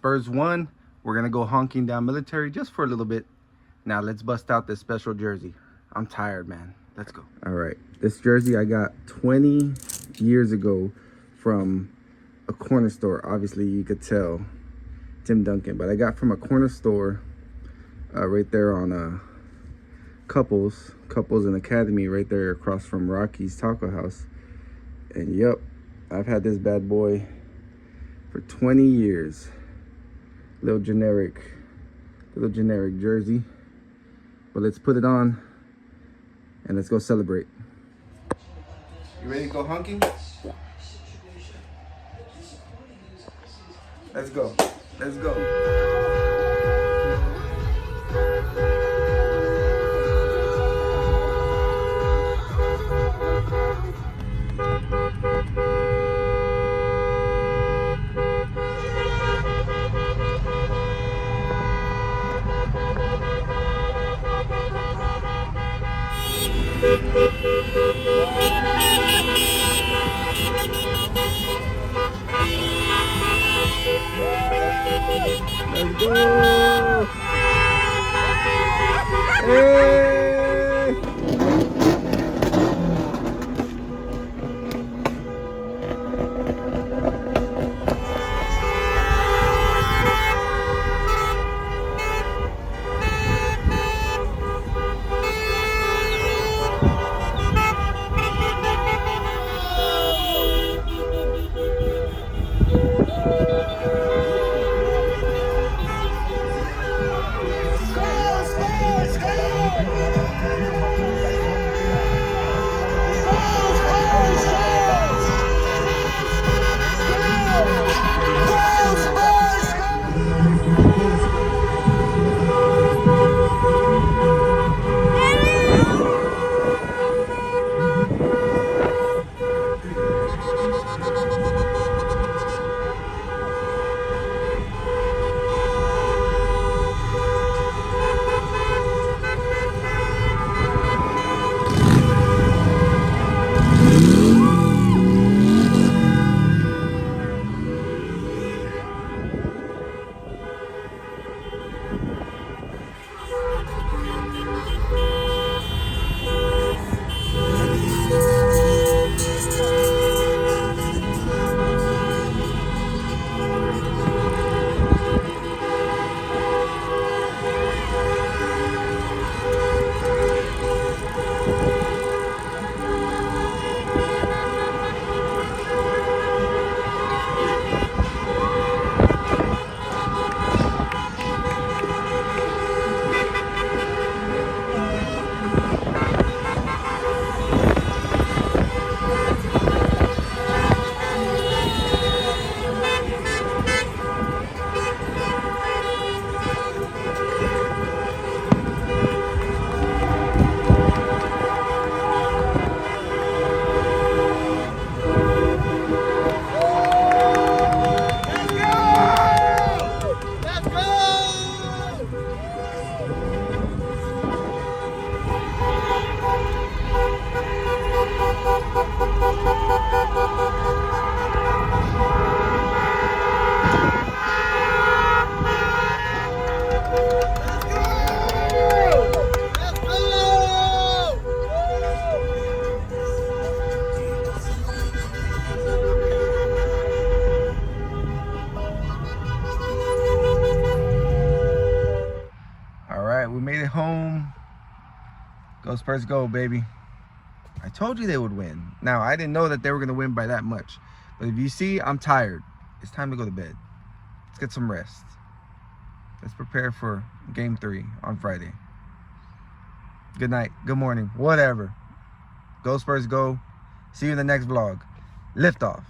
Spurs won. We're gonna go honking down Military just for a little bit. Now let's bust out this special jersey. I'm tired, man. Let's go. All right, this jersey I got 20 years ago from a corner store. Obviously you could tell Tim Duncan, but I got from a corner store right there on Couples and Academy, right there across from Rocky's Taco House. And yep, I've had this bad boy for 20 years. Little generic jersey, but let's put it on and let's go celebrate. You ready to go honking? Let's go. Let's go. Let's go! Hey! We made it home. Go Spurs go, baby. I told you they would win. Now, I didn't know that they were going to win by that much. But if you see, I'm tired. It's time to go to bed. Let's get some rest. Let's prepare for game 3 on Friday. Good night. Good morning. Whatever. Go Spurs go. See you in the next vlog. Lift off.